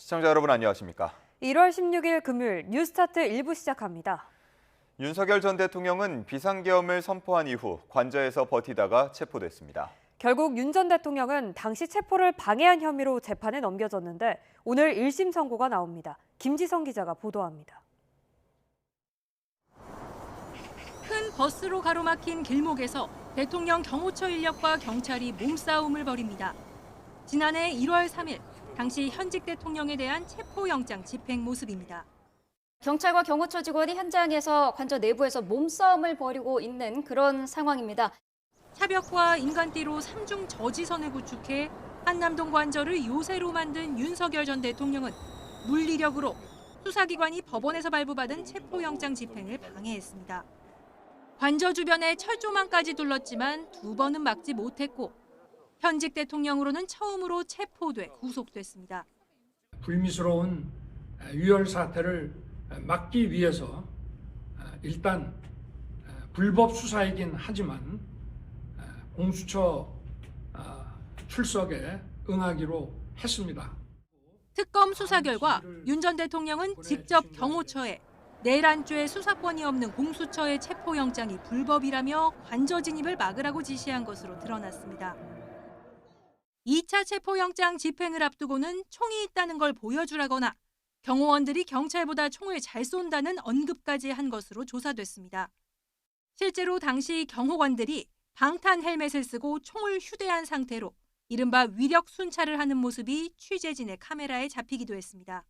시청자 여러분 안녕하십니까? 1월 16일 금요일 뉴스타트 1부 시작합니다. 윤석열 전 대통령은 비상계엄을 선포한 이후 관저에서 버티다가 체포됐습니다. 결국 윤 전 대통령은 당시 체포를 방해한 혐의로 재판에 넘겨졌는데 오늘 1심 선고가 나옵니다. 김지성 기자가 보도합니다. 큰 버스로 가로막힌 길목에서 대통령 경호처 인력과 경찰이 몸싸움을 벌입니다. 지난해 1월 3일 당시 현직 대통령에 대한 체포영장 집행 모습입니다. 경찰과 경호처 직원이 현장에서 관저 내부에서 몸싸움을 벌이고 있는 그런 상황입니다. 차벽과 인간띠로 삼중 저지선을 구축해 한남동 관저를 요새로 만든 윤석열 전 대통령은 물리력으로 수사기관이 법원에서 발부받은 체포영장 집행을 방해했습니다. 관저 주변에 철조망까지 둘렀지만 두 번은 막지 못했고 현직 대통령으로는 처음으로 체포돼 구속됐습니다. 불미스러운 유혈 사태를 막기 위해서 일단 불법 수사이긴 하지만 공수처 출석에 응하기로 했습니다. 특검 수사 결과 윤 전 대통령은 직접 경호처에 내란죄 수사권이 없는 공수처의 체포영장이 불법이라며 관저 진입을 막으라고 지시한 것으로 드러났습니다. 2차 체포영장 집행을 앞두고는 총이 있다는 걸 보여주라거나 경호원들이 경찰보다 총을 잘 쏜다는 언급까지 한 것으로 조사됐습니다. 실제로 당시 경호관들이 방탄 헬멧을 쓰고 총을 휴대한 상태로 이른바 위력 순찰을 하는 모습이 취재진의 카메라에 잡히기도 했습니다.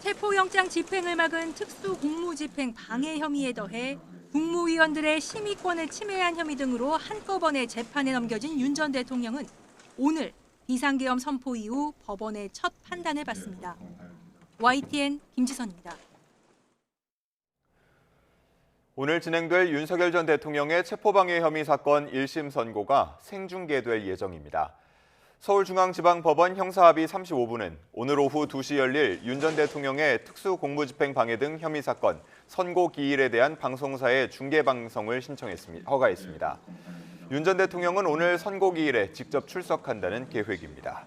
체포영장 집행을 막은 특수공무집행 방해 혐의에 더해 국무위원들의 심의권을 침해한 혐의 등으로 한꺼번에 재판에 넘겨진 윤 전 대통령은 오늘 비상계엄 선포 이후 법원의 첫 판단을 받습니다. YTN 김지선입니다. 오늘 진행될 윤석열 전 대통령의 체포방해 혐의 사건 1심 선고가 생중계될 예정입니다. 서울중앙지방법원 형사합의 35부는 오늘 오후 2시 열릴 윤 전 대통령의 특수공무집행 방해 등 혐의 사건 선고 기일에 대한 방송사의 중계 방송을 허가했습니다. 윤 전 대통령은 오늘 선고 기일에 직접 출석한다는 계획입니다.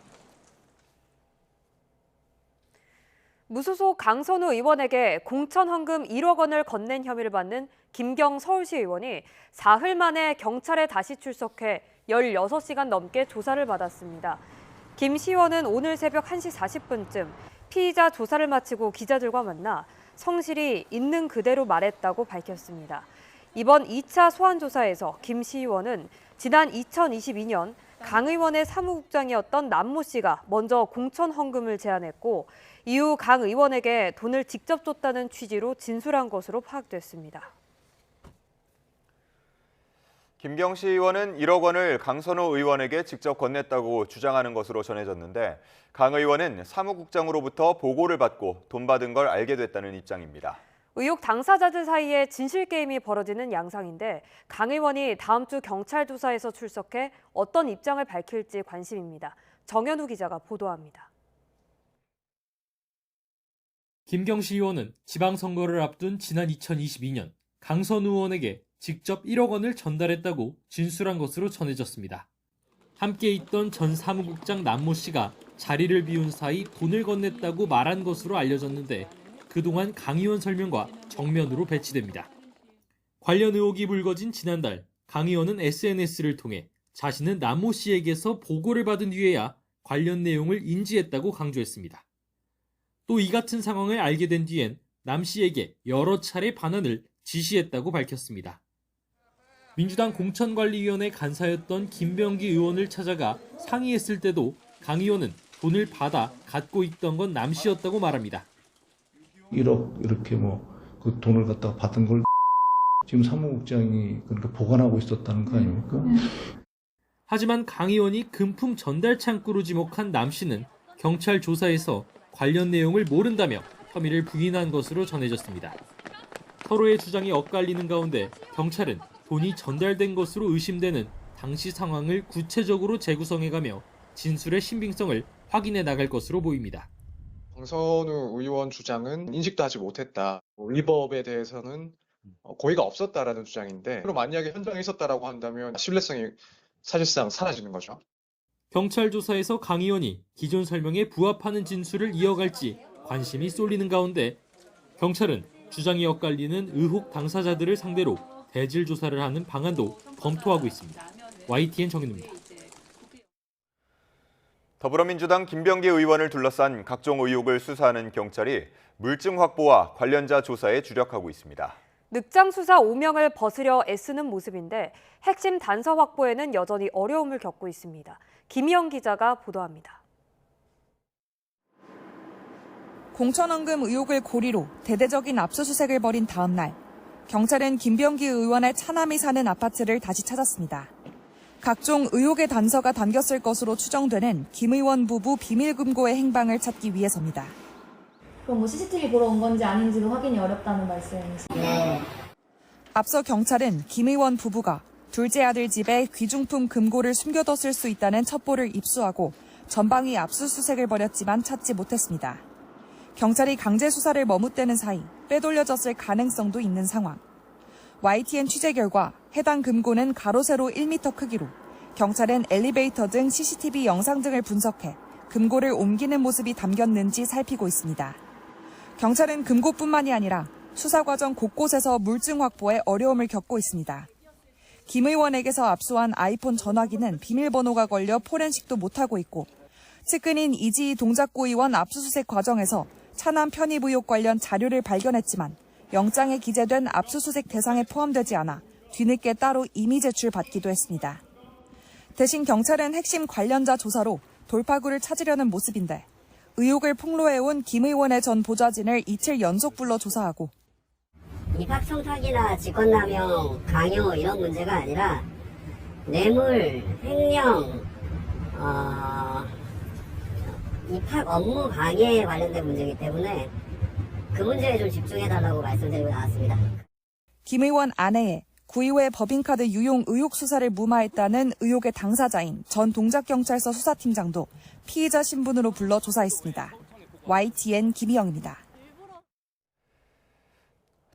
무소속 강선우 의원에게 공천 헌금 1억 원을 건넨 혐의를 받는 김경 서울시 의원이 사흘 만에 경찰에 다시 출석해 16시간 넘게 조사를 받았습니다. 김 시의원은 오늘 새벽 1시 40분쯤 피의자 조사를 마치고 기자들과 만나 성실히 있는 그대로 말했다고 밝혔습니다. 이번 2차 소환조사에서 김 시의원은 지난 2022년 강 의원의 사무국장이었던 남모 씨가 먼저 공천 헌금을 제안했고 이후 강 의원에게 돈을 직접 줬다는 취지로 진술한 것으로 파악됐습니다. 김경 시의원은 1억 원을 강선우 의원에게 직접 건넸다고 주장하는 것으로 전해졌는데 강 의원은 사무국장으로부터 보고를 받고 돈 받은 걸 알게 됐다는 입장입니다. 의혹 당사자들 사이에 진실 게임이 벌어지는 양상인데 강 의원이 다음 주 경찰 조사에서 출석해 어떤 입장을 밝힐지 관심입니다. 정현우 기자가 보도합니다. 김경시 의원은 지방선거를 앞둔 지난 2022년 강선우 의원에게 직접 1억 원을 전달했다고 진술한 것으로 전해졌습니다. 함께 있던 전 사무국장 남모 씨가 자리를 비운 사이 돈을 건넸다고 말한 것으로 알려졌는데 그동안 강 의원 설명과 정면으로 배치됩니다. 관련 의혹이 불거진 지난달 강 의원은 SNS를 통해 자신은 남모 씨에게서 보고를 받은 뒤에야 관련 내용을 인지했다고 강조했습니다. 또 이 같은 상황을 알게 된 뒤엔 남 씨에게 여러 차례 반환을 지시했다고 밝혔습니다. 민주당 공천관리위원회 간사였던 김병기 의원을 찾아가 상의했을 때도 강 의원은 돈을 받아 갖고 있던 건 남 씨였다고 말합니다. 1억 이렇게 그 돈을 갖다가 받은 걸 지금 사무국장이 그러니까 보관하고 있었다는 거 아닙니까? 하지만 강 의원이 금품 전달 창구로 지목한 남 씨는 경찰 조사에서 관련 내용을 모른다며 혐의를 부인한 것으로 전해졌습니다. 서로의 주장이 엇갈리는 가운데 경찰은 돈이 전달된 것으로 의심되는 당시 상황을 구체적으로 재구성해가며 진술의 신빙성을 확인해 나갈 것으로 보입니다. 강선우 의원 주장은 인식도 하지 못했다. 위법에 대해서는 고의가 없었다라는 주장인데 만약에 현장에 있었다라고 한다면 신뢰성이 사실상 사라지는 거죠. 경찰 조사에서 강 의원이 기존 설명에 부합하는 진술을 이어갈지 관심이 쏠리는 가운데 경찰은 주장이 엇갈리는 의혹 당사자들을 상대로 대질 조사를 하는 방안도 검토하고 있습니다. YTN 정인우입니다. 더불어민주당 김병기 의원을 둘러싼 각종 의혹을 수사하는 경찰이 물증 확보와 관련자 조사에 주력하고 있습니다. 늑장 수사 오명을 벗으려 애쓰는 모습인데 핵심 단서 확보에는 여전히 어려움을 겪고 있습니다. 김희영 기자가 보도합니다. 공천원금 의혹을 고리로 대대적인 압수수색을 벌인 다음 날, 경찰은 김병기 의원의 차남이 사는 아파트를 다시 찾았습니다. 각종 의혹의 단서가 담겼을 것으로 추정되는 김 의원 부부 비밀금고의 행방을 찾기 위해서입니다. 그럼 뭐 CCTV 보러 온 건지 아닌지도 확인이 어렵다는 말씀이시죠? 네. 앞서 경찰은 김 의원 부부가 둘째 아들 집에 귀중품 금고를 숨겨뒀을 수 있다는 첩보를 입수하고 전방위 압수수색을 벌였지만 찾지 못했습니다. 경찰이 강제 수사를 머뭇대는 사이 빼돌려졌을 가능성도 있는 상황. YTN 취재 결과 해당 금고는 가로 세로 1m 크기로 경찰은 엘리베이터 등 CCTV 영상 등을 분석해 금고를 옮기는 모습이 담겼는지 살피고 있습니다. 경찰은 금고뿐만이 아니라 수사 과정 곳곳에서 물증 확보에 어려움을 겪고 있습니다. 김 의원에게서 압수한 아이폰 전화기는 비밀번호가 걸려 포렌식도 못하고 있고 측근인 이지희 동작구 의원 압수수색 과정에서 차남 편입 의혹 관련 자료를 발견했지만 영장에 기재된 압수수색 대상에 포함되지 않아 뒤늦게 따로 임의 제출받기도 했습니다. 대신 경찰은 핵심 관련자 조사로 돌파구를 찾으려는 모습인데 의혹을 폭로해온 김 의원의 전 보좌진을 이틀 연속 불러 조사하고 입학청탁이나 직권남용, 강요 이런 문제가 아니라 뇌물, 횡령, 입학 업무 방해에 관련된 문제이기 때문에 그 문제에 좀 집중해달라고 말씀드리고 나왔습니다. 김 의원 아내의 구의회 법인카드 유용 의혹 수사를 무마했다는 의혹의 당사자인 전 동작경찰서 수사팀장도 피의자 신분으로 불러 조사했습니다. YTN 김희영입니다.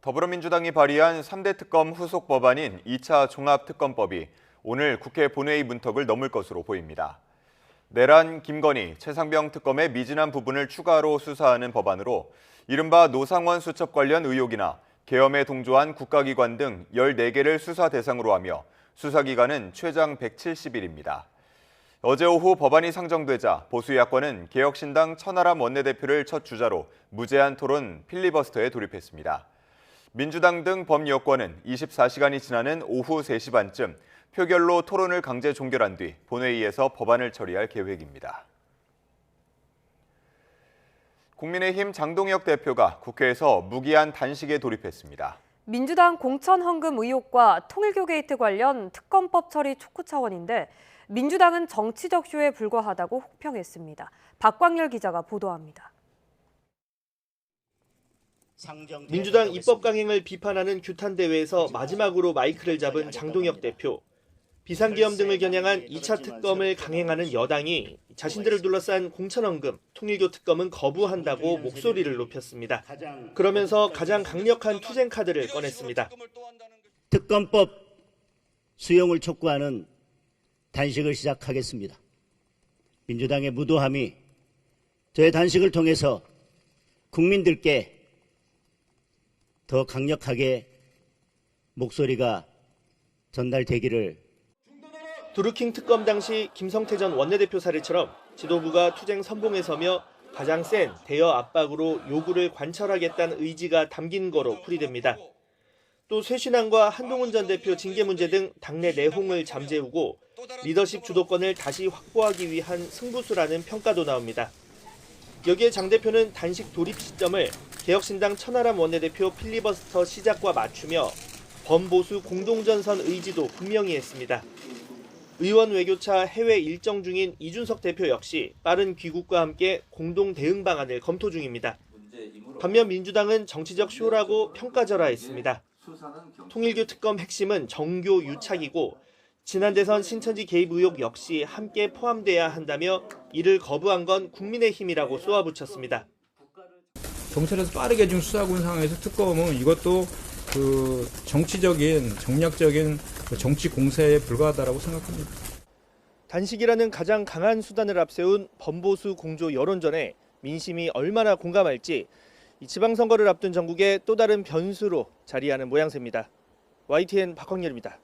더불어민주당이 발의한 3대 특검 후속 법안인 2차 종합특검법이 오늘 국회 본회의 문턱을 넘을 것으로 보입니다. 내란, 김건희, 최상병 특검의 미진한 부분을 추가로 수사하는 법안으로 이른바 노상원 수첩 관련 의혹이나 계엄에 동조한 국가기관 등 14개를 수사 대상으로 하며 수사기간은 최장 170일입니다. 어제 오후 법안이 상정되자 보수 야권은 개혁신당 천하람 원내대표를 첫 주자로 무제한 토론 필리버스터에 돌입했습니다. 민주당 등 범여권은 24시간이 지나는 오후 3시 반쯤 표결로 토론을 강제 종결한 뒤 본회의에서 법안을 처리할 계획입니다. 국민의힘 장동혁 대표가 국회에서 무기한 단식에 돌입했습니다. 민주당 공천 헌금 의혹과 통일교 게이트 관련 특검법 처리 촉구 차원인데 민주당은 정치적 쇼에 불과하다고 혹평했습니다. 박광열 기자가 보도합니다. 민주당 입법 강행을 비판하는 규탄 대회에서 마지막으로 마이크를 잡은 장동혁 대표. 비상계엄 등을 겨냥한 2차 특검을 강행하는 여당이 자신들을 둘러싼 공천헌금, 통일교 특검은 거부한다고 목소리를 높였습니다. 그러면서 가장 강력한 투쟁 카드를 꺼냈습니다. 특검법 수용을 촉구하는 단식을 시작하겠습니다. 민주당의 무도함이 저의 단식을 통해서 국민들께 더 강력하게 목소리가 전달되기를. 두루킹 특검 당시 김성태 전 원내대표 사례처럼 지도부가 투쟁 선봉에 서며 가장 센 대여 압박으로 요구를 관철하겠다는 의지가 담긴 거로 풀이됩니다. 또 쇄신안과 한동훈 전 대표 징계 문제 등 당내 내홍을 잠재우고 리더십 주도권을 다시 확보하기 위한 승부수라는 평가도 나옵니다. 여기에 장 대표는 단식 돌입 시점을 개혁신당 천하람 원내대표 필리버스터 시작과 맞추며 범보수 공동전선 의지도 분명히 했습니다. 의원 외교차 해외 일정 중인 이준석 대표 역시 빠른 귀국과 함께 공동 대응 방안을 검토 중입니다. 반면 민주당은 정치적 쇼라고 평가절하했습니다. 통일교 특검 핵심은 정교 유착이고 지난 대선 신천지 개입 의혹 역시 함께 포함돼야 한다며 이를 거부한 건 국민의힘이라고 쏘아붙였습니다. 경찰에서 빠르게 지금 수사하고 있는 상황에서 특검은 이것도 정치적인 정략적인 정치 공세에 불과하다라고 생각합니다. 단식이라는 가장 강한 수단을 앞세운 범보수 공조 여론전에 민심이 얼마나 공감할지 이 지방선거를 앞둔 전국의 또 다른 변수로 자리하는 모양새입니다. YTN 박광렬입니다.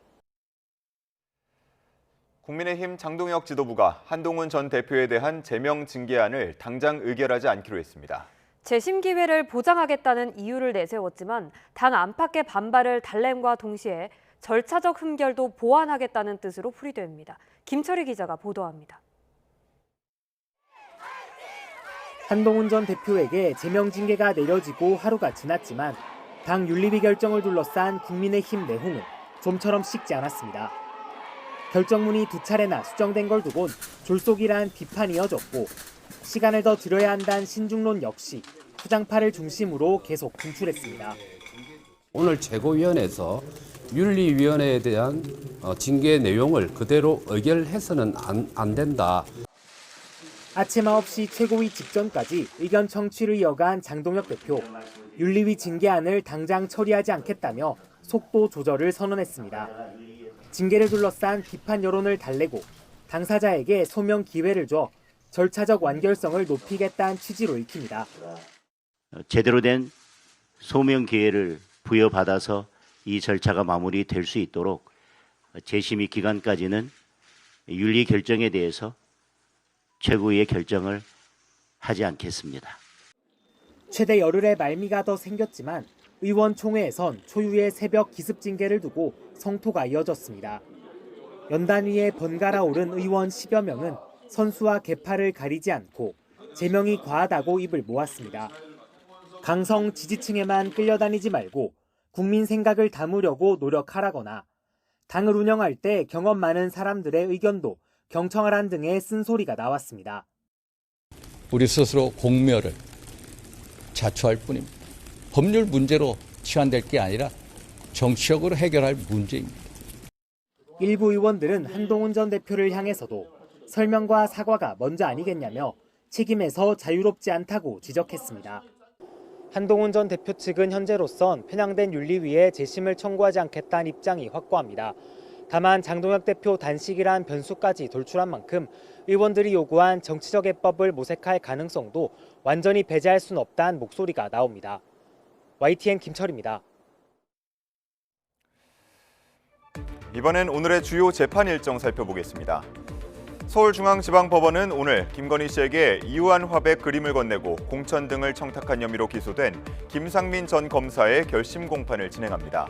국민의힘 장동혁 지도부가 한동훈 전 대표에 대한 제명 징계안을 당장 의결하지 않기로 했습니다. 재심 기회를 보장하겠다는 이유를 내세웠지만 단 안팎의 반발을 달램과 동시에 절차적 흠결도 보완하겠다는 뜻으로 풀이됩니다. 김철희 기자가 보도합니다. 한동훈 전 대표에게 제명 징계가 내려지고 하루가 지났지만 당 윤리위 결정을 둘러싼 국민의힘 내홍은 좀처럼 식지 않았습니다. 결정문이 2차례나 수정된 걸 두곤 졸속이란 비판이 이어졌고 시간을 더 들여야 한다는 신중론 역시 투장파를 중심으로 계속 분출했습니다. 오늘 최고위원회에서 윤리위원회에 대한 징계 내용을 그대로 의결해서는 안 된다. 아침 9시 최고위 직전까지 의견 청취를 이어간 장동혁 대표. 윤리위 징계안을 당장 처리하지 않겠다며 속도 조절을 선언했습니다. 징계를 둘러싼 비판 여론을 달래고 당사자에게 소명 기회를 줘 절차적 완결성을 높이겠다는 취지로 읽힙니다. 제대로 된 소명 기회를 부여받아서 이 절차가 마무리될 수 있도록 재심의 기간까지는 윤리 결정에 대해서 최고위의 결정을 하지 않겠습니다. 최대 열흘의 말미가 더 생겼지만 의원총회에선 초유의 새벽 기습 징계를 두고 성토가 이어졌습니다. 연단위에 번갈아 오른 의원 10여 명은 선수와 계파를 가리지 않고 제명이 과하다고 입을 모았습니다. 강성 지지층에만 끌려다니지 말고 국민 생각을 담으려고 노력하라거나 당을 운영할 때 경험 많은 사람들의 의견도 경청하란 등의 쓴소리가 나왔습니다. 우리 스스로 공멸을 자초할 뿐입니다. 법률 문제로 치환될 게 아니라 정치적으로 해결할 문제입니다. 일부 의원들은 한동훈 전 대표를 향해서도 설명과 사과가 먼저 아니겠냐며 책임에서 자유롭지 않다고 지적했습니다. 한동훈 전 대표 측은 현재로선 편향된 윤리위에 재심을 청구하지 않겠다는 입장이 확고합니다. 다만 장동혁 대표 단식이란 변수까지 돌출한 만큼 의원들이 요구한 정치적 해법을 모색할 가능성도 완전히 배제할 수는 없다는 목소리가 나옵니다. YTN 김철입니다. 이번엔 오늘의 주요 재판 일정 살펴보겠습니다. 서울중앙지방법원은 오늘 김건희 씨에게 이유한 화백 그림을 건네고 공천 등을 청탁한 혐의로 기소된 김상민 전 검사의 결심 공판을 진행합니다.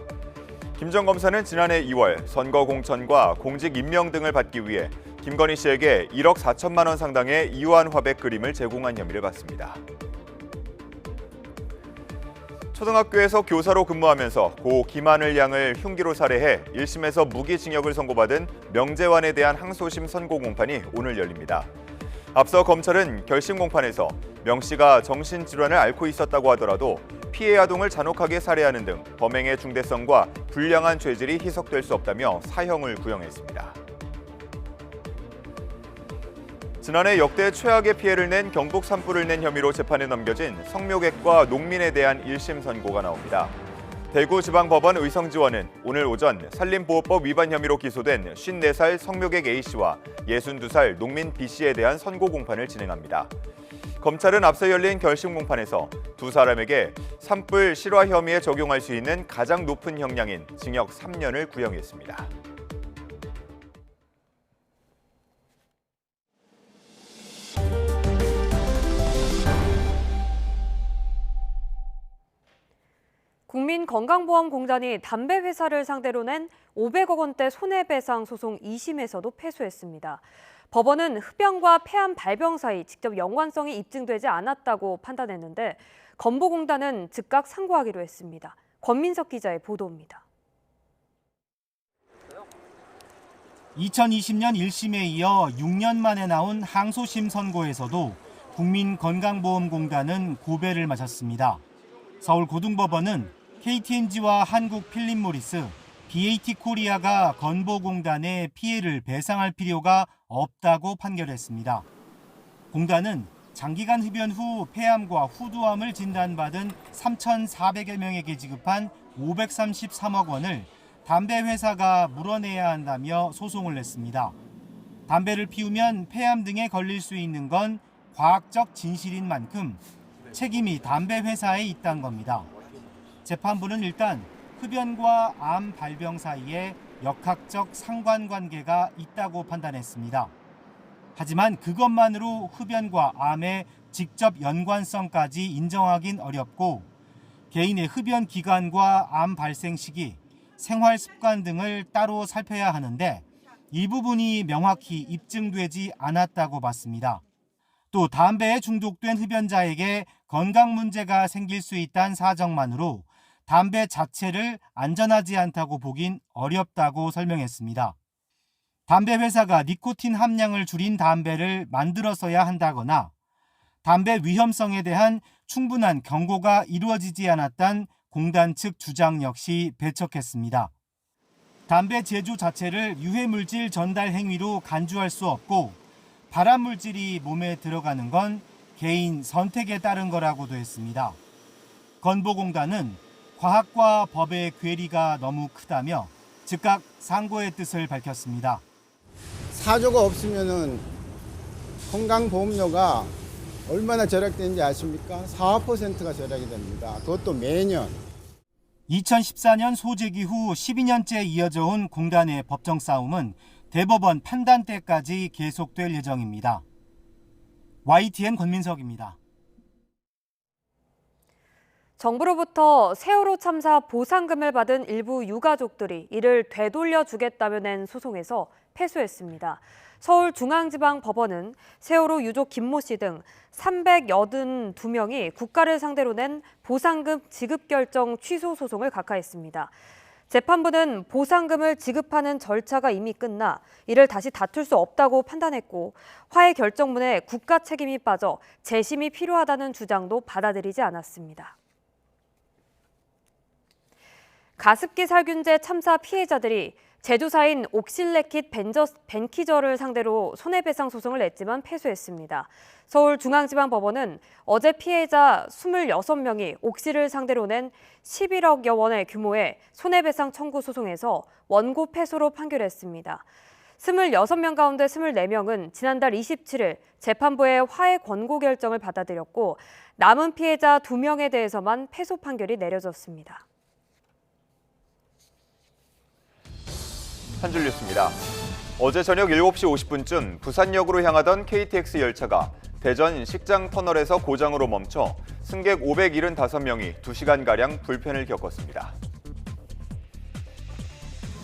김 전 검사는 지난해 2월 선거 공천과 공직 임명 등을 받기 위해 김건희 씨에게 1억 4천만 원 상당의 이유한 화백 그림을 제공한 혐의를 받습니다. 초등학교에서 교사로 근무하면서 고 김하늘 양을 흉기로 살해해 1심에서 무기징역을 선고받은 명재환에 대한 항소심 선고 공판이 오늘 열립니다. 앞서 검찰은 결심 공판에서 명 씨가 정신질환을 앓고 있었다고 하더라도 피해 아동을 잔혹하게 살해하는 등 범행의 중대성과 불량한 죄질이 희석될 수 없다며 사형을 구형했습니다. 지난해 역대 최악의 피해를 낸 경북 산불을 낸 혐의로 재판에 넘겨진 성묘객과 농민에 대한 1심 선고가 나옵니다. 대구지방법원 의성지원은 오늘 오전 산림보호법 위반 혐의로 기소된 54살 성묘객 A씨와 62살 농민 B씨에 대한 선고 공판을 진행합니다. 검찰은 앞서 열린 결심 공판에서 두 사람에게 산불 실화 혐의에 적용할 수 있는 가장 높은 형량인 징역 3년을 구형했습니다. 국민건강보험공단이 담배 회사를 상대로 낸 500억 원대 손해배상 소송 2심에서도 패소했습니다. 법원은 흡연과 폐암 발병 사이 직접 연관성이 입증되지 않았다고 판단했는데 건보공단은 즉각 상고하기로 했습니다. 권민석 기자의 보도입니다. 2020년 1심에 이어 6년 만에 나온 항소심 선고에서도 국민건강보험공단은 고배를 맞았습니다. 서울고등법원은 KTNG와 한국필립모리스, BAT코리아가 건보공단에 피해를 배상할 필요가 없다고 판결했습니다. 공단은 장기간 흡연 후 폐암과 후두암을 진단받은 3,400여 명에게 지급한 533억 원을 담배 회사가 물어내야 한다며 소송을 냈습니다. 담배를 피우면 폐암 등에 걸릴 수 있는 건 과학적 진실인 만큼 책임이 담배 회사에 있다는 겁니다. 재판부는 일단 흡연과 암 발병 사이에 역학적 상관관계가 있다고 판단했습니다. 하지만 그것만으로 흡연과 암의 직접 연관성까지 인정하긴 어렵고 개인의 흡연 기간과 암 발생 시기, 생활 습관 등을 따로 살펴야 하는데 이 부분이 명확히 입증되지 않았다고 봤습니다. 또 담배에 중독된 흡연자에게 건강 문제가 생길 수 있다는 사정만으로 담배 자체를 안전하지 않다고 보긴 어렵다고 설명했습니다. 담배 회사가 니코틴 함량을 줄인 담배를 만들어서야 한다거나 담배 위험성에 대한 충분한 경고가 이루어지지 않았다는 공단 측 주장 역시 배척했습니다. 담배 제조 자체를 유해물질 전달 행위로 간주할 수 없고 발암물질이 몸에 들어가는 건 개인 선택에 따른 거라고도 했습니다. 건보공단은 과학과 법의 괴리가 너무 크다며 즉각 상고의 뜻을 밝혔습니다. 사조가 없으면은 건강보험료가 얼마나 절약되는지 아십니까? 4%가 절약이 됩니다. 그것도 매년. 2014년 소재기 후 12년째 이어져 온 공단의 법정 싸움은 대법원 판단 때까지 계속될 예정입니다. YTN 권민석입니다. 정부로부터 세월호 참사 보상금을 받은 일부 유가족들이 이를 되돌려주겠다며 낸 소송에서 패소했습니다. 서울중앙지방법원은 세월호 유족 김모 씨 등 382명이 국가를 상대로 낸 보상금 지급 결정 취소 소송을 각하했습니다. 재판부는 보상금을 지급하는 절차가 이미 끝나 이를 다시 다툴 수 없다고 판단했고 화해 결정문에 국가 책임이 빠져 재심이 필요하다는 주장도 받아들이지 않았습니다. 가습기 살균제 참사 피해자들이 제조사인 옥실레킷 벤키저를 상대로 손해배상 소송을 냈지만 패소했습니다. 서울중앙지방법원은 어제 피해자 26명이 옥실을 상대로 낸 11억여 원의 규모의 손해배상 청구 소송에서 원고 패소로 판결했습니다. 26명 가운데 24명은 지난달 27일 재판부의 화해 권고 결정을 받아들였고 남은 피해자 2명에 대해서만 패소 판결이 내려졌습니다. 한 줄 뉴스입니다. 어제 저녁 7시 50분쯤 부산역으로 향하던 KTX 열차가 대전 식장터널에서 고장으로 멈춰 승객 575명이 2시간가량 불편을 겪었습니다.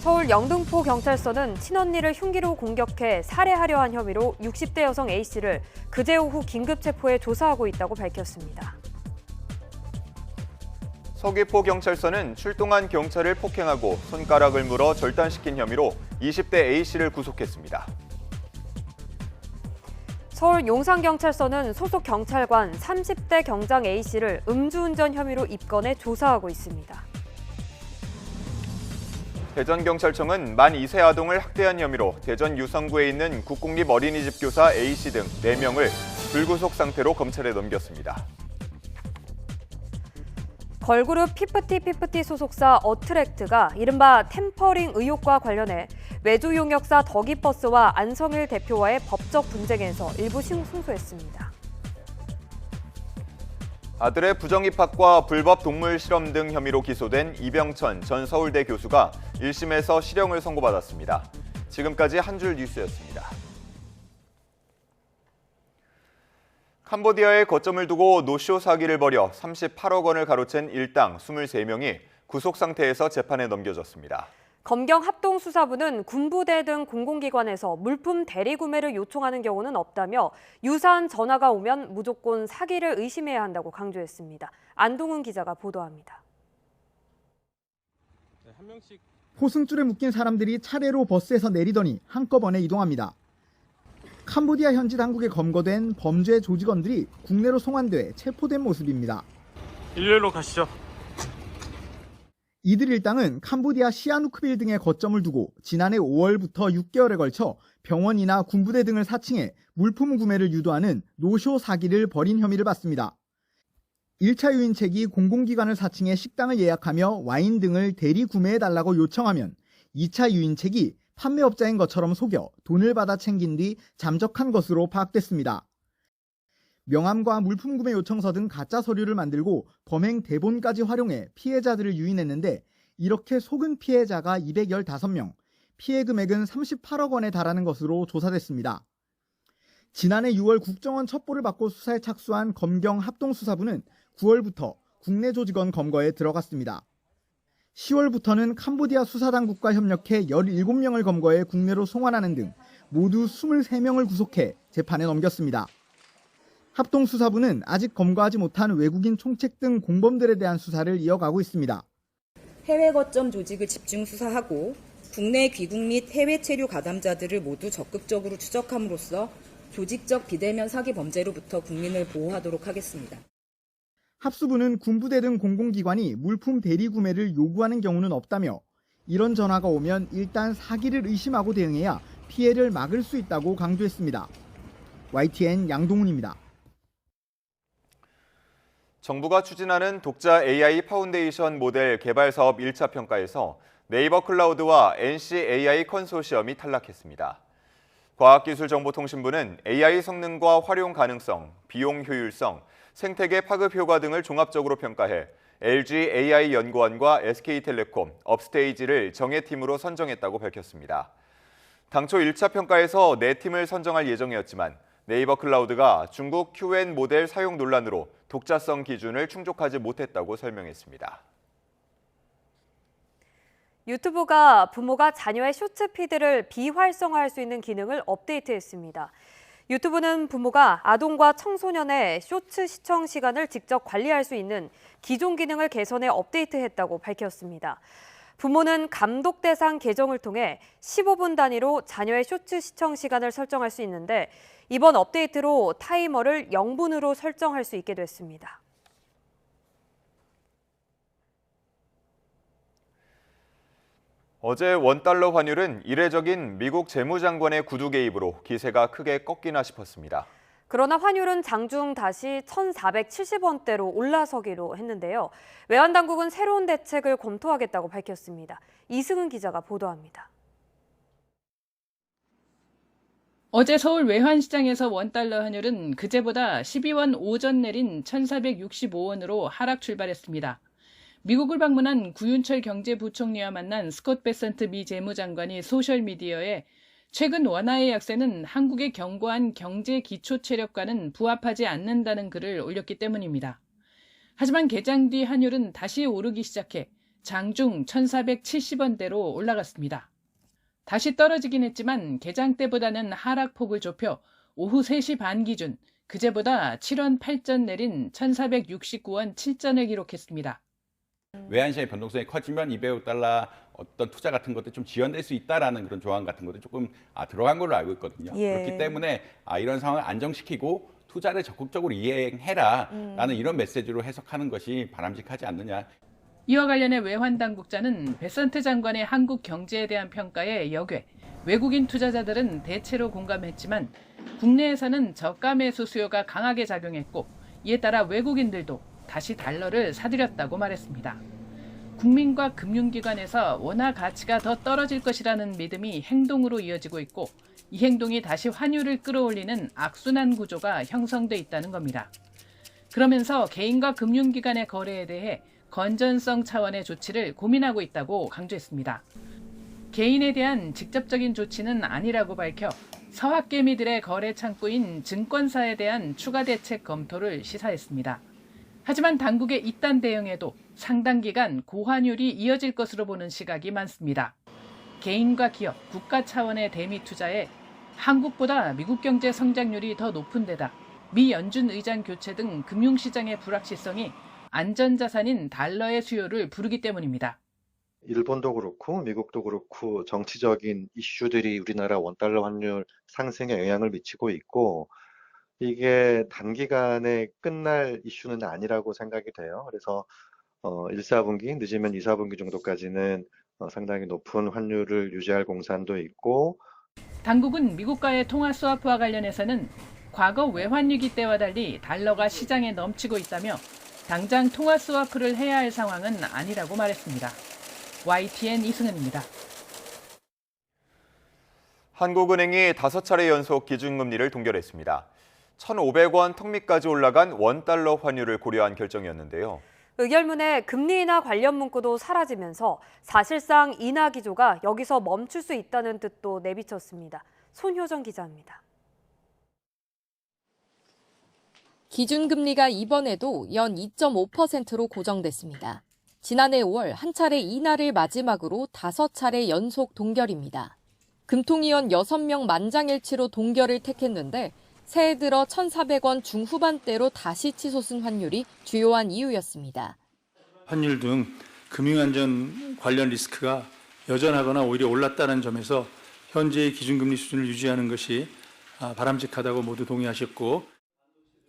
서울 영등포 경찰서는 친언니를 흉기로 공격해 살해하려 한 혐의로 60대 여성 A씨를 그제 오후 긴급 체포해 조사하고 있다고 밝혔습니다. 서귀포 경찰서는 출동한 경찰을 폭행하고 손가락을 물어 절단시킨 혐의로 20대 A씨를 구속했습니다. 서울 용산경찰서는 소속 경찰관 30대 경장 A씨를 음주운전 혐의로 입건해 조사하고 있습니다. 대전경찰청은 만 2세 아동을 학대한 혐의로 대전 유성구에 있는 국공립 어린이집 교사 A씨 등 4명을 불구속 상태로 검찰에 넘겼습니다. 걸그룹 피프티 소속사 어트랙트가 이른바 템퍼링 의혹과 관련해 외주 용역사 더기버스와 안성일 대표와의 법적 분쟁에서 일부 승소했습니다. 아들의 부정입학과 불법 동물 실험 등 혐의로 기소된 이병천 전 서울대 교수가 1심에서 실형을 선고받았습니다. 지금까지 한 줄 뉴스였습니다. 캄보디아에 거점을 두고 노쇼 사기를 벌여 38억 원을 가로챈 일당 23명이 구속 상태에서 재판에 넘겨졌습니다. 검경 합동수사부는 군부대 등 공공기관에서 물품 대리 구매를 요청하는 경우는 없다며 유사한 전화가 오면 무조건 사기를 의심해야 한다고 강조했습니다. 안동훈 기자가 보도합니다. 포승줄에 묶인 사람들이 차례로 버스에서 내리더니 한꺼번에 이동합니다. 캄보디아 현지 당국에 검거된 범죄 조직원들이 국내로 송환돼 체포된 모습입니다. 일렬로 가시죠. 이들 일당은 캄보디아 시아누크빌 등에 거점을 두고 지난해 5월부터 6개월에 걸쳐 병원이나 군부대 등을 사칭해 물품 구매를 유도하는 노쇼 사기를 벌인 혐의를 받습니다. 1차 유인책이 공공기관을 사칭해 식당을 예약하며 와인 등을 대리 구매해달라고 요청하면 2차 유인책이 판매업자인 것처럼 속여 돈을 받아 챙긴 뒤 잠적한 것으로 파악됐습니다. 명함과 물품 구매 요청서 등 가짜 서류를 만들고 범행 대본까지 활용해 피해자들을 유인했는데 이렇게 속은 피해자가 215명, 피해 금액은 38억 원에 달하는 것으로 조사됐습니다. 지난해 6월 국정원 첩보를 받고 수사에 착수한 검경 합동수사부는 9월부터 국내 조직원 검거에 들어갔습니다. 10월부터는 캄보디아 수사당국과 협력해 17명을 검거해 국내로 송환하는 등 모두 23명을 구속해 재판에 넘겼습니다. 합동수사부는 아직 검거하지 못한 외국인 총책 등 공범들에 대한 수사를 이어가고 있습니다. 해외 거점 조직을 집중 수사하고 국내 귀국 및 해외 체류 가담자들을 모두 적극적으로 추적함으로써 조직적 비대면 사기 범죄로부터 국민을 보호하도록 하겠습니다. 합수부는 군부대 등 공공기관이 물품 대리 구매를 요구하는 경우는 없다며 이런 전화가 오면 일단 사기를 의심하고 대응해야 피해를 막을 수 있다고 강조했습니다. YTN 양동훈입니다. 정부가 추진하는 독자 AI 파운데이션 모델 개발 사업 1차 평가에서 네이버 클라우드와 NC AI 컨소시엄이 탈락했습니다. 과학기술정보통신부는 AI 성능과 활용 가능성, 비용 효율성, 생태계 파급 효과 등을 종합적으로 평가해 LG AI 연구원과 SK텔레콤, 업스테이지를 정예팀으로 선정했다고 밝혔습니다. 당초 1차 평가에서 4팀을 선정할 예정이었지만 네이버 클라우드가 중국 QN 모델 사용 논란으로 독자성 기준을 충족하지 못했다고 설명했습니다. 유튜브가 부모가 자녀의 쇼츠 피드를 비활성화할 수 있는 기능을 업데이트했습니다. 유튜브는 부모가 아동과 청소년의 쇼츠 시청 시간을 직접 관리할 수 있는 기존 기능을 개선해 업데이트했다고 밝혔습니다. 부모는 감독 대상 계정을 통해 15분 단위로 자녀의 쇼츠 시청 시간을 설정할 수 있는데 이번 업데이트로 타이머를 0분으로 설정할 수 있게 됐습니다. 어제 원달러 환율은 이례적인 미국 재무장관의 구두 개입으로 기세가 크게 꺾이나 싶었습니다. 그러나 환율은 장중 다시 1,470원대로 올라서기로 했는데요. 외환당국은 새로운 대책을 검토하겠다고 밝혔습니다. 이승은 기자가 보도합니다. 어제 서울 외환시장에서 원달러 환율은 그제보다 12원 오전 내린 1,465원으로 하락 출발했습니다. 미국을 방문한 구윤철 경제부총리와 만난 스콧 베선트 미 재무장관이 소셜미디어에 최근 원화의 약세는 한국의 견고한 경제 기초 체력과는 부합하지 않는다는 글을 올렸기 때문입니다. 하지만 개장 뒤 환율은 다시 오르기 시작해 장중 1,470원대로 올라갔습니다. 다시 떨어지긴 했지만 개장 때보다는 하락폭을 좁혀 오후 3시 반 기준 그제보다 7원 8전 내린 1,469원 7전을 기록했습니다. 외환시장의 변동성이 커지면 200달러 어떤 투자 같은 것도 좀 지연될 수 있다라는 그런 조항 같은 것도 조금 들어간 걸로 알고 있거든요. 그렇기 때문에 이런 상황을 안정시키고 투자를 적극적으로 이행해라라는 이런 메시지로 해석하는 것이 바람직하지 않느냐. 이와 관련해 외환당국자는 베선트 장관의 한국 경제에 대한 평가에 역외 외국인 투자자들은 대체로 공감했지만 국내에서는 저가 매수 수요가 강하게 작용했고 이에 따라 외국인들도 다시 달러를 사들였다고 말했습니다. 국민과 금융기관에서 원화 가치가 더 떨어질 것이라는 믿음이 행동으로 이어지고 있고 이 행동이 다시 환율을 끌어올리는 악순환 구조가 형성돼 있다는 겁니다. 그러면서 개인과 금융기관의 거래에 대해 건전성 차원의 조치를 고민하고 있다고 강조했습니다. 개인에 대한 직접적인 조치는 아니라고 밝혀 서학개미들의 거래 창구인 증권사에 대한 추가 대책 검토를 시사했습니다. 하지만 당국의 이딴 대응에도 상당 기간 고환율이 이어질 것으로 보는 시각이 많습니다. 개인과 기업, 국가 차원의 대미 투자에 한국보다 미국 경제 성장률이 더 높은 데다 미 연준 의장 교체 등 금융시장의 불확실성이 안전자산인 달러의 수요를 부르기 때문입니다. 일본도 그렇고 미국도 그렇고 정치적인 이슈들이 우리나라 원달러 환율 상승에 영향을 미치고 있고 이게 단기간에 끝날 이슈는 아니라고 생각이 돼요. 그래서 1, 4분기 늦으면 2, 4분기 정도까지는 상당히 높은 환율을 유지할 공산도 있고 당국은 미국과의 통화 스와프와 관련해서는 과거 외환위기 때와 달리 달러가 시장에 넘치고 있다며 당장 통화 스와프를 해야 할 상황은 아니라고 말했습니다. YTN 이승은입니다. 한국은행이 5차례 연속 기준금리를 동결했습니다. 1,500원 턱 밑까지 올라간 원달러 환율을 고려한 결정이었는데요. 의결문에 금리 인하 관련 문구도 사라지면서 사실상 인하 기조가 여기서 멈출 수 있다는 뜻도 내비쳤습니다. 손효정 기자입니다. 기준금리가 이번에도 연 2.5%로 고정됐습니다. 지난해 5월 한 차례 인하를 마지막으로 5차례 연속 동결입니다. 금통위원 6명 만장일치로 동결을 택했는데 새해 들어 1,400원 중후반대로 다시 치솟은 환율이 주요한 이유였습니다. 환율 등 금융안전 관련 리스크가 여전하거나 오히려 올랐다는 점에서 현재의 기준금리 수준을 유지하는 것이 바람직하다고 모두 동의하셨고,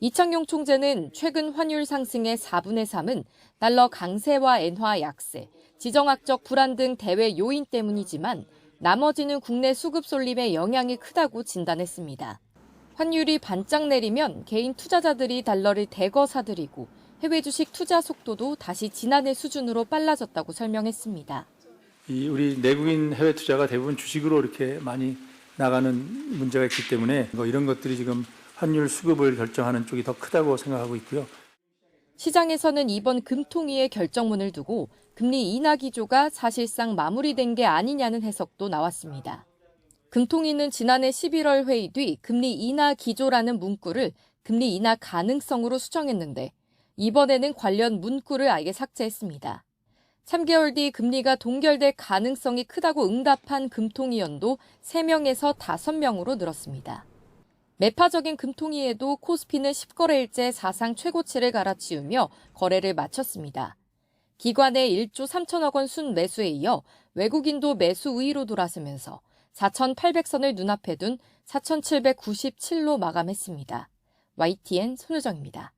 이창용 총재는 최근 환율 상승의 4분의 3은 달러 강세와 엔화 약세, 지정학적 불안 등 대외 요인 때문이지만 나머지는 국내 수급 쏠림의 영향이 크다고 진단했습니다. 환율이 반짝 내리면 개인 투자자들이 달러를 대거 사들이고 해외 주식 투자 속도도 다시 지난해 수준으로 빨라졌다고 설명했습니다. 우리 내국인 해외 투자가 대부분 주식으로 이렇게 많이 나가는 문제가 있기 때문에 이런 것들이 지금 환율 수급을 결정하는 쪽이 더 크다고 생각하고 있고요. 시장에서는 이번 금통위의 결정문을 두고 금리 인하 기조가 사실상 마무리된 게 아니냐는 해석도 나왔습니다. 금통위는 지난해 11월 회의 뒤 금리 인하 기조라는 문구를 금리 인하 가능성으로 수정했는데 이번에는 관련 문구를 아예 삭제했습니다. 3개월 뒤 금리가 동결될 가능성이 크다고 응답한 금통위원도 3명에서 5명으로 늘었습니다. 매파적인 금통위에도 코스피는 10거래일째 사상 최고치를 갈아치우며 거래를 마쳤습니다. 기관의 1조 3천억 원 순매수에 이어 외국인도 매수 우위로 돌아서면서 4,800선을 눈앞에 둔 4,797로 마감했습니다. YTN 손효정입니다.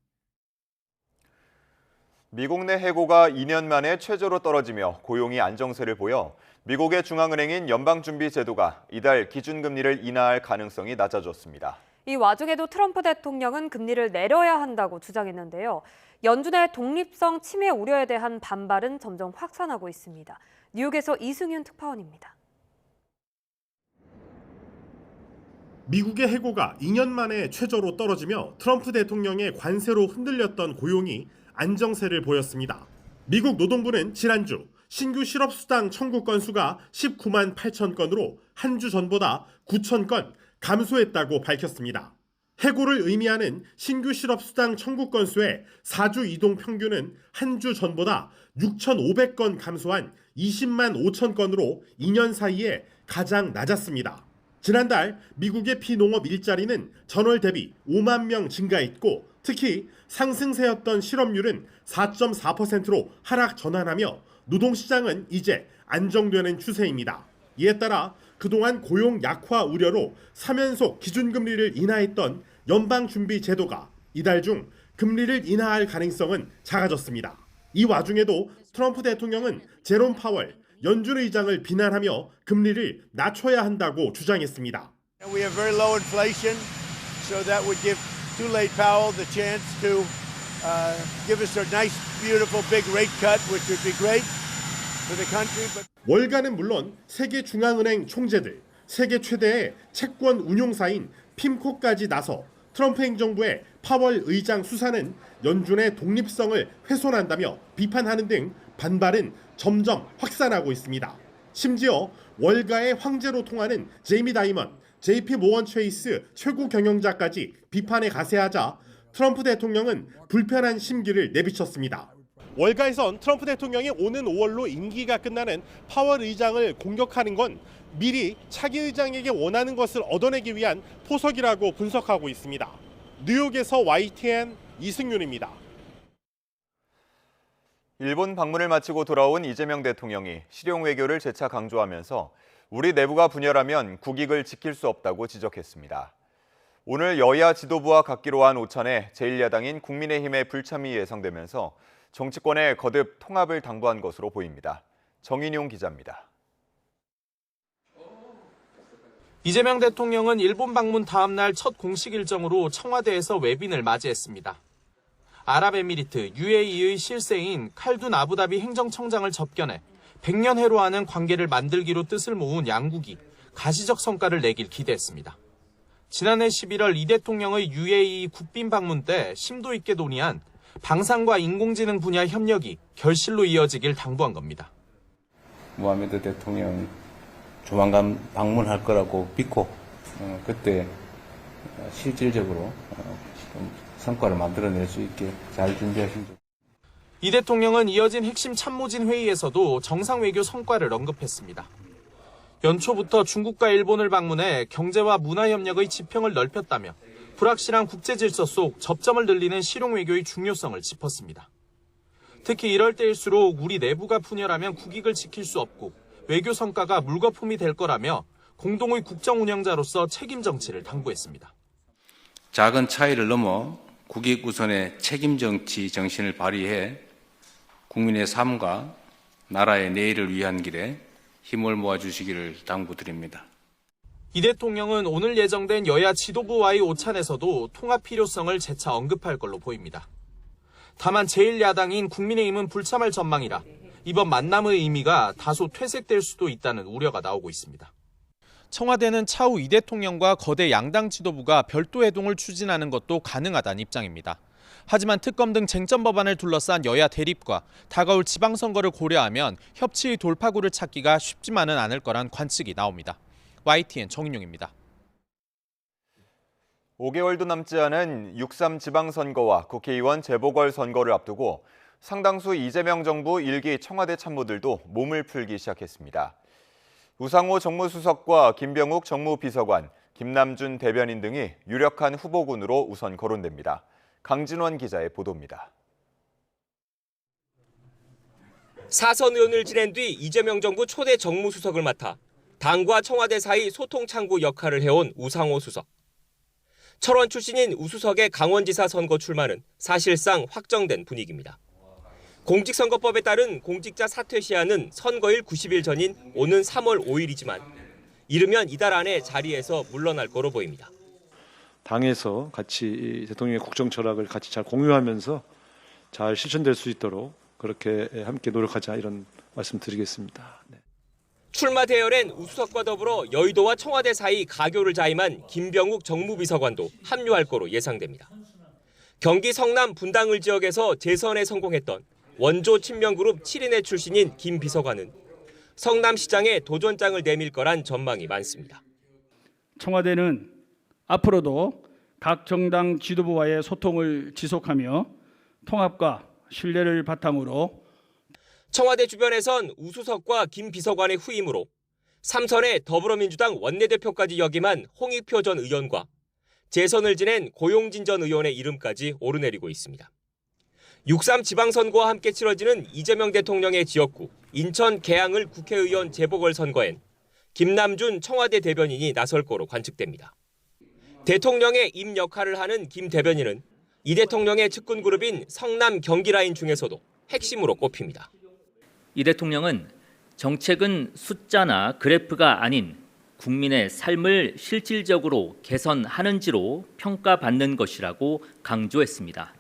미국 내 해고가 2년 만에 최저로 떨어지며 고용이 안정세를 보여 미국의 중앙은행인 연방준비제도가 이달 기준금리를 인하할 가능성이 낮아졌습니다. 이 와중에도 트럼프 대통령은 금리를 내려야 한다고 주장했는데요. 연준의 독립성 침해 우려에 대한 반발은 점점 확산하고 있습니다. 뉴욕에서 이승윤 특파원입니다. 미국의 해고가 2년 만에 최저로 떨어지며 트럼프 대통령의 관세로 흔들렸던 고용이 안정세를 보였습니다. 미국 노동부는 지난주 신규 실업수당 청구 건수가 19만 8천 건으로 한 주 전보다 9천 건 감소했다고 밝혔습니다. 해고를 의미하는 신규 실업수당 청구 건수의 4주 이동 평균은 한 주 전보다 6,500건 감소한 20만 5천 건으로 2년 사이에 가장 낮았습니다. 지난달 미국의 피농업 일자리는 전월 대비 5만 명 증가했고 특히 상승세였던 실업률은 4.4%로 하락 전환하며 노동시장은 이제 안정되는 추세입니다. 이에 따라 그동안 고용 약화 우려로 3연속 기준금리를 인하했던 연방준비제도가 이달 중 금리를 인하할 가능성은 작아졌습니다. 이 와중에도 트럼프 대통령은 제롬 파월 연준 의장을 비난하며 금리를 낮춰야 한다고 주장했습니다. We have very low inflation, so that would give Tulane Powell the chance to give us a nice, beautiful, big rate cut, which would be great for the country. 월가는 물론 세계 중앙은행 총재들, 세계 최대의 채권 운용사인 핌코까지 나서 트럼프 행정부의 파월 의장 수사는 연준의 독립성을 훼손한다며 비판하는 등 반발은 점점 확산하고 있습니다. 심지어 월가의 황제로 통하는 제이미 다이먼, JP 모건 체이스 최고 경영자까지 비판에 가세하자 트럼프 대통령은 불편한 심기를 내비쳤습니다. 월가에선 트럼프 대통령이 오는 5월로 임기가 끝나는 파월 의장을 공격하는 건 미리 차기 의장에게 원하는 것을 얻어내기 위한 포석이라고 분석하고 있습니다. 뉴욕에서 YTN 이승윤입니다. 일본 방문을 마치고 돌아온 이재명 대통령이 실용 외교를 재차 강조하면서 우리 내부가 분열하면 국익을 지킬 수 없다고 지적했습니다. 오늘 여야 지도부와 갖기로 한 오찬에 제1야당인 국민의힘의 불참이 예상되면서 정치권에 거듭 통합을 당부한 것으로 보입니다. 정인용 기자입니다. 이재명 대통령은 일본 방문 다음 날 첫 공식 일정으로 청와대에서 외빈을 맞이했습니다. 아랍에미리트 UAE의 실세인 칼둔 아부다비 행정청장을 접견해 백년해로 하는 관계를 만들기로 뜻을 모은 양국이 가시적 성과를 내길 기대했습니다. 지난해 11월 이 대통령의 UAE 국빈 방문 때 심도 있게 논의한 방산과 인공지능 분야 협력이 결실로 이어지길 당부한 겁니다. 모하메드 대통령 조만간 방문할 거라고 믿고 그때 실질적으로 성과를 만들어낼 수 있게 잘 준비하시면 좋겠습니다. 이 대통령은 이어진 핵심 참모진 회의에서도 정상외교 성과를 언급했습니다. 연초부터 중국과 일본을 방문해 경제와 문화협력의 지평을 넓혔다며 불확실한 국제질서 속 접점을 늘리는 실용외교의 중요성을 짚었습니다. 특히 이럴 때일수록 우리 내부가 분열하면 국익을 지킬 수 없고 외교 성과가 물거품이 될 거라며 공동의 국정 운영자로서 책임 정치를 당부했습니다. 작은 차이를 넘어 국익 우선의 책임 정치 정신을 발휘해 국민의 삶과 나라의 내일을 위한 길에 힘을 모아주시기를 당부드립니다. 이 대통령은 오늘 예정된 여야 지도부와의 오찬에서도 통합 필요성을 재차 언급할 걸로 보입니다. 다만 제1야당인 국민의힘은 불참할 전망이라 이번 만남의 의미가 다소 퇴색될 수도 있다는 우려가 나오고 있습니다. 청와대는 차후 이 대통령과 거대 양당 지도부가 별도 회동을 추진하는 것도 가능하다는 입장입니다. 하지만 특검 등 쟁점 법안을 둘러싼 여야 대립과 다가올 지방선거를 고려하면 협치의 돌파구를 찾기가 쉽지만은 않을 거란 관측이 나옵니다. YTN 정인용입니다. 5개월도 남지 않은 6.3 지방선거와 국회의원 재보궐선거를 앞두고 상당수 이재명 정부 1기 청와대 참모들도 몸을 풀기 시작했습니다. 우상호 정무수석과 김병욱 정무비서관, 김남준 대변인 등이 유력한 후보군으로 우선 거론됩니다. 강진원 기자의 보도입니다. 사선 의원을 지낸 뒤 이재명 정부 초대 정무수석을 맡아 당과 청와대 사이 소통 창구 역할을 해온 우상호 수석. 철원 출신인 우 수석의 강원지사 선거 출마는 사실상 확정된 분위기입니다. 공직선거법에 따른 공직자 사퇴 시한은 선거일 90일 전인 오는 3월 5일이지만 이르면 이달 안에 자리에서 물러날 거로 보입니다. 당에서 같이 대통령의 국정 철학을 같이 잘 공유하면서 잘 실천될 수 있도록 그렇게 함께 노력하자 이런 말씀 드리겠습니다. 네. 출마 대열엔 우 수석과 더불어 여의도와 청와대 사이 가교를 자임한 김병욱 정무비서관도 합류할 거로 예상됩니다. 경기 성남 분당을 지역에서 재선에 성공했던 원조 친명그룹 7인회 출신인 김 비서관은 성남시장에 도전장을 내밀 거란 전망이 많습니다. 청와대는 앞으로도 각 정당 지도부와의 소통을 지속하며 통합과 신뢰를 바탕으로 청와대 주변에선 우 수석과 김 비서관의 후임으로 3선의 더불어민주당 원내대표까지 역임한 홍익표 전 의원과 재선을 지낸 고용진 전 의원의 이름까지 오르내리고 있습니다. 6.3 지방선거와 함께 치러지는 이재명 대통령의 지역구 인천 계양을 국회의원 재보궐선거엔 김남준 청와대 대변인이 나설 거로 관측됩니다. 대통령의 임 역할을 하는 김 대변인은 이 대통령의 측근그룹인 성남 경기라인 중에서도 핵심으로 꼽힙니다. 이 대통령은 정책은 숫자나 그래프가 아닌 국민의 삶을 실질적으로 개선하는지로 평가받는 것이라고 강조했습니다.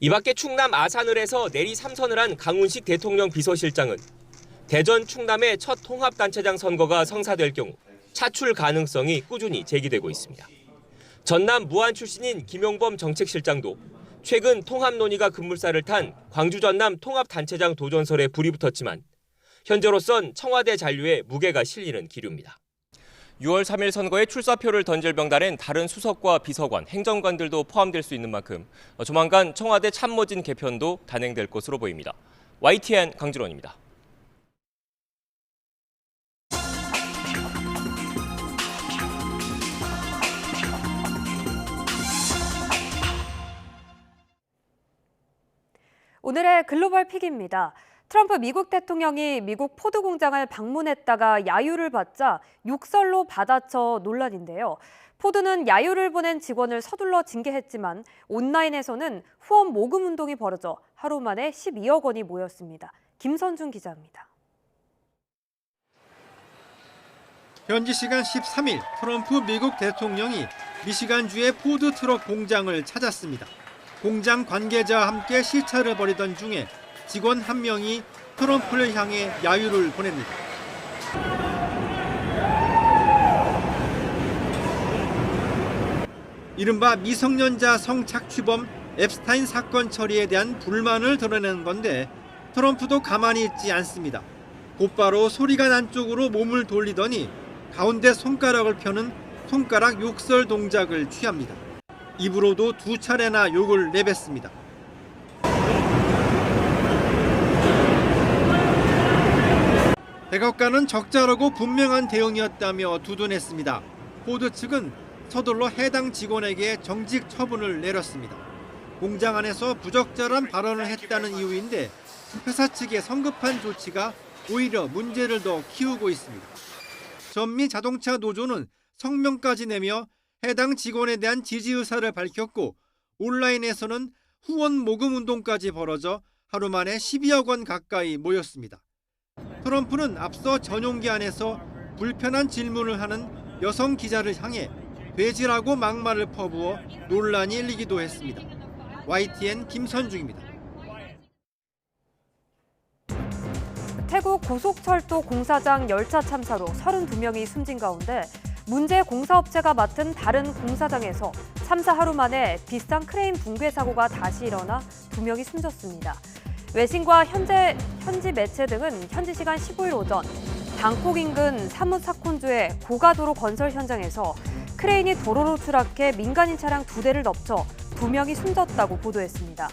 이 밖에 충남 아산을에서 내리 3선을 한 강훈식 대통령 비서실장은 대전 충남의 첫 통합단체장 선거가 성사될 경우 차출 가능성이 꾸준히 제기되고 있습니다. 전남 무안 출신인 김용범 정책실장도 최근 통합 논의가 급물살을 탄 광주 전남 통합단체장 도전설에 불이 붙었지만 현재로선 청와대 잔류에 무게가 실리는 기류입니다. 6월 3일 선거에 출사표를 던질 명단엔 다른 수석과 비서관, 행정관들도 포함될 수 있는 만큼 조만간 청와대 참모진 개편도 단행될 것으로 보입니다. YTN 강진원입니다. 오늘의 글로벌 픽입니다. 트럼프 미국 대통령이 미국 포드 공장을 방문했다가 야유를 받자 욕설로 받아쳐 논란인데요. 포드는 야유를 보낸 직원을 서둘러 징계했지만 온라인에서는 후원 모금 운동이 벌어져 하루 만에 12억 원이 모였습니다. 김선중 기자입니다. 현지 시간 13일 트럼프 미국 대통령이 미시간주의 포드 트럭 공장을 찾았습니다. 공장 관계자와 함께 시찰을 벌이던 중에 직원 한 명이 트럼프를 향해 야유를 보냅니다. 이른바 미성년자 성착취범 앱스타인 사건 처리에 대한 불만을 드러내는 건데 트럼프도 가만히 있지 않습니다. 곧바로 소리가 난 쪽으로 몸을 돌리더니 가운데 손가락을 펴는 손가락 욕설 동작을 취합니다. 입으로도 2차례나 욕을 내뱉습니다. 백악관은 적절하고 분명한 대응이었다며 두둔했습니다. 포드 측은 서둘러 해당 직원에게 정직 처분을 내렸습니다. 공장 안에서 부적절한 발언을 했다는 이유인데 회사 측의 성급한 조치가 오히려 문제를 더 키우고 있습니다. 전미 자동차 노조는 성명까지 내며 해당 직원에 대한 지지 의사를 밝혔고 온라인에서는 후원 모금 운동까지 벌어져 하루 만에 12억 원 가까이 모였습니다. 트럼프는 앞서 전용기 안에서 불편한 질문을 하는 여성 기자를 향해 돼지라고 막말을 퍼부어 논란이 일기도 했습니다. YTN 김선중입니다. 태국 고속철도 공사장 열차 참사로 32명이 숨진 가운데 문제 공사업체가 맡은 다른 공사장에서 참사 하루 만에 비슷한 크레인 붕괴 사고가 다시 일어나 2명이 숨졌습니다. 외신과 현지 매체 등은 현지 시간 15일 오전 방콕 인근 사무사콘주의 고가도로 건설 현장에서 크레인이 도로로 추락해 민간인 차량 2대를 덮쳐 2명이 숨졌다고 보도했습니다.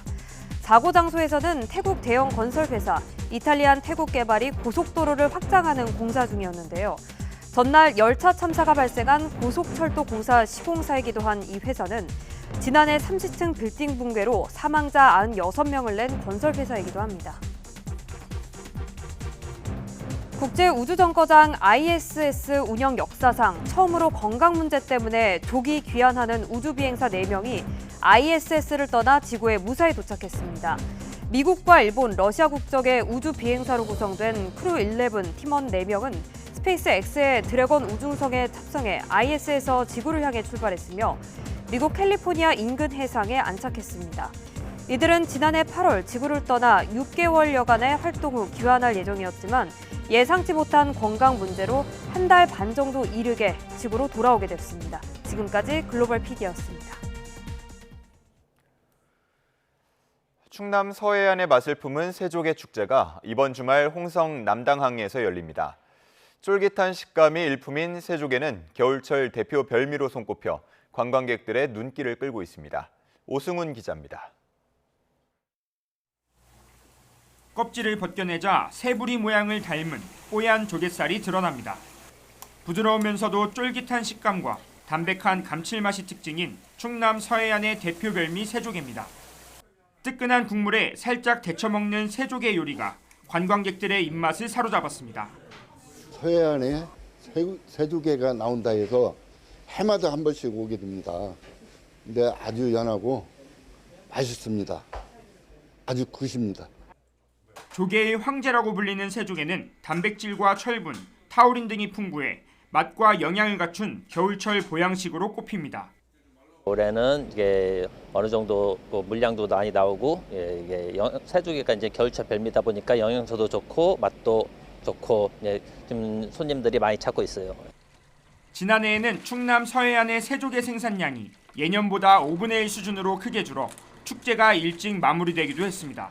사고 장소에서는 태국 대형 건설 회사 이탈리안 태국 개발이 고속도로를 확장하는 공사 중이었는데요. 전날 열차 참사가 발생한 고속철도 공사 시공사이기도 한 이 회사는 지난해 30층 빌딩 붕괴로 사망자 96명을 낸 건설 회사이기도 합니다. 국제우주정거장 ISS 운영 역사상 처음으로 건강 문제 때문에 조기 귀환하는 우주비행사 4명이 ISS를 떠나 지구에 무사히 도착했습니다. 미국과 일본, 러시아 국적의 우주비행사로 구성된 크루 11 팀원 4명은 스페이스X의 드래곤 우주성에 탑승해 ISS에서 지구를 향해 출발했으며 미국 캘리포니아 인근 해상에 안착했습니다. 이들은 지난해 8월 지구를 떠나 6개월여간의 활동 후 귀환할 예정이었지만 예상치 못한 건강 문제로 한 달 반 정도 이르게 지구로 돌아오게 됐습니다. 지금까지 글로벌 PD였습니다. 충남 서해안의 맛을 품은 새조개 축제가 이번 주말 홍성 남당항에서 열립니다. 쫄깃한 식감이 일품인 새조개는 겨울철 대표 별미로 손꼽혀 관광객들의 눈길을 끌고 있습니다. 오승훈 기자입니다. 껍질을 벗겨내자 새부리 모양을 닮은 뽀얀 조갯살이 드러납니다. 부드러우면서도 쫄깃한 식감과 담백한 감칠맛이 특징인 충남 서해안의 대표 별미 새조개입니다. 뜨끈한 국물에 살짝 데쳐 먹는 새조개 요리가 관광객들의 입맛을 사로잡았습니다. 서해안에 새조개가 나온다 해서 해마다 한 번씩 오게 됩니다. 근데 아주 연하고 맛있습니다. 아주 굿입니다. 조개의 황제라고 불리는 새조개는 단백질과 철분, 타우린 등이 풍부해 맛과 영양을 갖춘 겨울철 보양식으로 꼽힙니다. 올해는 이게 어느 정도 물량도 많이 나오고 이게 새조개가 이제 겨울철 별미다 보니까 영양소도 좋고 맛도 좋고 지금 손님들이 많이 찾고 있어요. 지난해에는 충남 서해안의 새조개 생산량이 예년보다 5분의 1 수준으로 크게 줄어 축제가 일찍 마무리되기도 했습니다.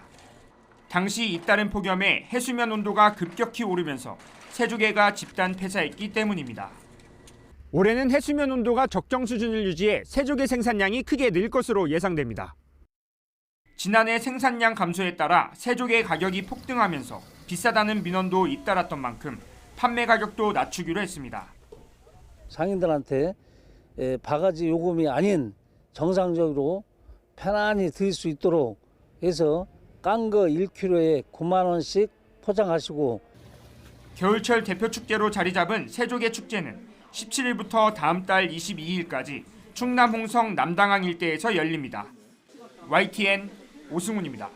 당시 잇따른 폭염에 해수면 온도가 급격히 오르면서 새조개가 집단 폐사했기 때문입니다. 올해는 해수면 온도가 적정 수준을 유지해 새조개 생산량이 크게 늘 것으로 예상됩니다. 지난해 생산량 감소에 따라 새조개 가격이 폭등하면서 비싸다는 민원도 잇따랐던 만큼 판매 가격도 낮추기로 했습니다. 상인들한테 바가지 요금이 아닌 정상적으로 편안히 드실 수 있도록 해서 깐 거 1kg에 9만 원씩 포장하시고 겨울철 대표 축제로 자리 잡은 새조개 축제는 17일부터 다음 달 22일까지 충남 홍성 남당항 일대에서 열립니다. YTN 오승훈입니다.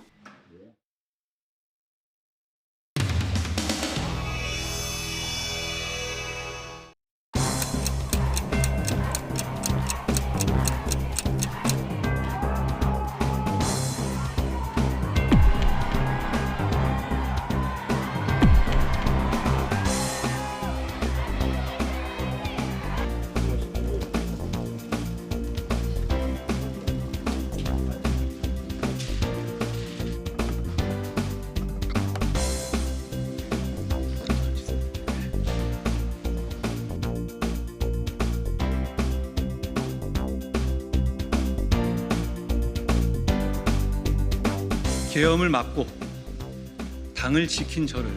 계엄을 막고 당을 지킨 저를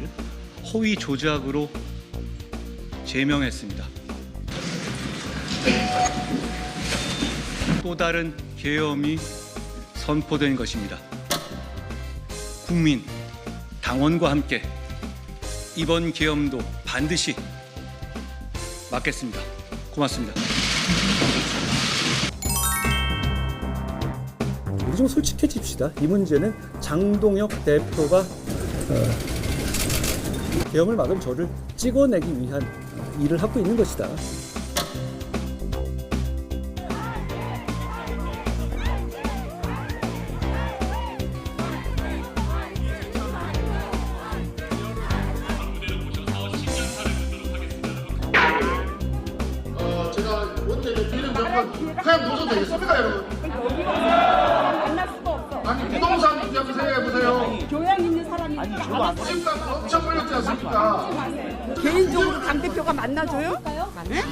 허위 조작으로 제명했습니다. 또 다른 계엄이 선포된 것입니다. 국민, 당원과 함께 이번 계엄도 반드시 막겠습니다. 고맙습니다. 우리 좀 솔직해집시다. 이 문제는 장동혁 대표가 계엄을 막은 저를 찍어내기 위한 일을 하고 있는 것이다. 제가 원래 이름 잠깐 그냥 보셔도 되겠습니까, 여러분? 만날 수가 없어. 아니 부동산 문제 한번 생각해 보세요. 교양 있는 사람이 아니 저도 안 지금 엄청 걸렸지 않습니까? 개인적으로 당 대표가 만나줘요? 네?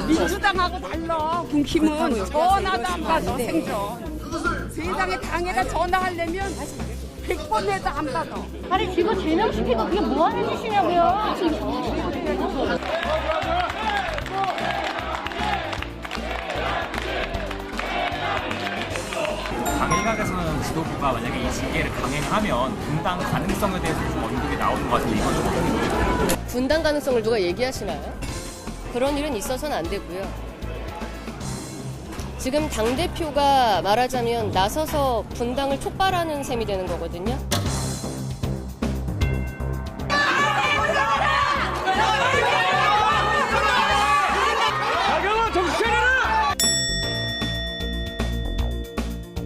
민주당하고 달라. 국힘은 전화도 안 받아 생전. 세상에 당에다 전화하려면 100번 해도 안 받아. 아니 지금 제명시키고 그게 뭐 하는 짓이냐고요. 당일각에서는 지도부가 만약에 이 징계를 강행하면 분당 가능성에 대해서 좀 언급이 나오는 것 같은데 이건 좀 어떻게 보여요? 분당 가능성을 누가 얘기하시나요? 그런 일은 있어서는 안 되고요. 지금 당대표가 말하자면 나서서 분당을 촉발하는 셈이 되는 거거든요. 박영호 정신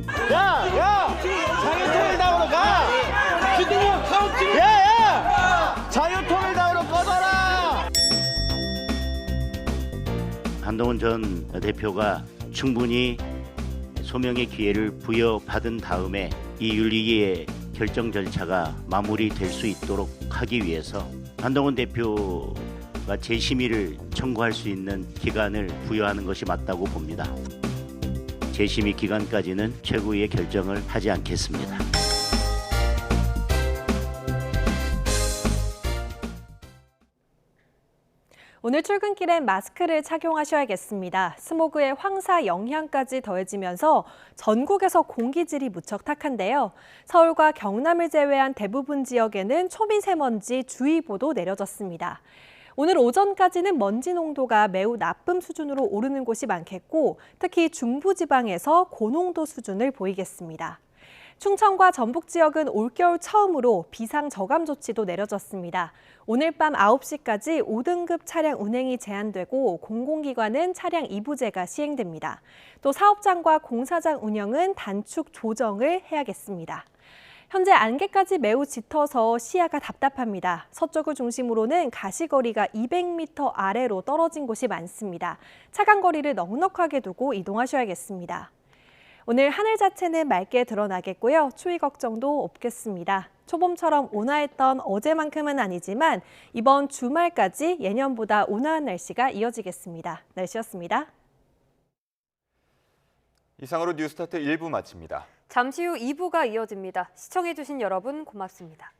차려라! 야! 자유통일당으로 가! 주진영 카운팅! 야! 자유통일당으로 꺼져라! 한동훈 전 대표가 충분히 소명의 기회를 부여받은 다음에 이 윤리위의 결정 절차가 마무리될 수 있도록 하기 위해서 한동훈 대표가 재심의를 청구할 수 있는 기간을 부여하는 것이 맞다고 봅니다. 재심의 기간까지는 최고위의 결정을 하지 않겠습니다. 오늘 출근길엔 마스크를 착용하셔야겠습니다. 스모그의 황사 영향까지 더해지면서 전국에서 공기질이 무척 탁한데요. 서울과 경남을 제외한 대부분 지역에는 초미세먼지 주의보도 내려졌습니다. 오늘 오전까지는 먼지 농도가 매우 나쁨 수준으로 오르는 곳이 많겠고 특히 중부지방에서 고농도 수준을 보이겠습니다. 충청과 전북 지역은 올겨울 처음으로 비상 저감 조치도 내려졌습니다. 오늘 밤 9시까지 5등급 차량 운행이 제한되고 공공기관은 차량 이부제가 시행됩니다. 또 사업장과 공사장 운영은 단축 조정을 해야겠습니다. 현재 안개까지 매우 짙어서 시야가 답답합니다. 서쪽을 중심으로는 가시거리가 200m 아래로 떨어진 곳이 많습니다. 차간 거리를 넉넉하게 두고 이동하셔야겠습니다. 오늘 하늘 자체는 맑게 드러나겠고요. 추위 걱정도 없겠습니다. 초봄처럼 온화했던 어제만큼은 아니지만 이번 주말까지 예년보다 온화한 날씨가 이어지겠습니다. 날씨였습니다. 이상으로 뉴스타트 1부 마칩니다. 잠시 후 2부가 이어집니다. 시청해주신 여러분 고맙습니다.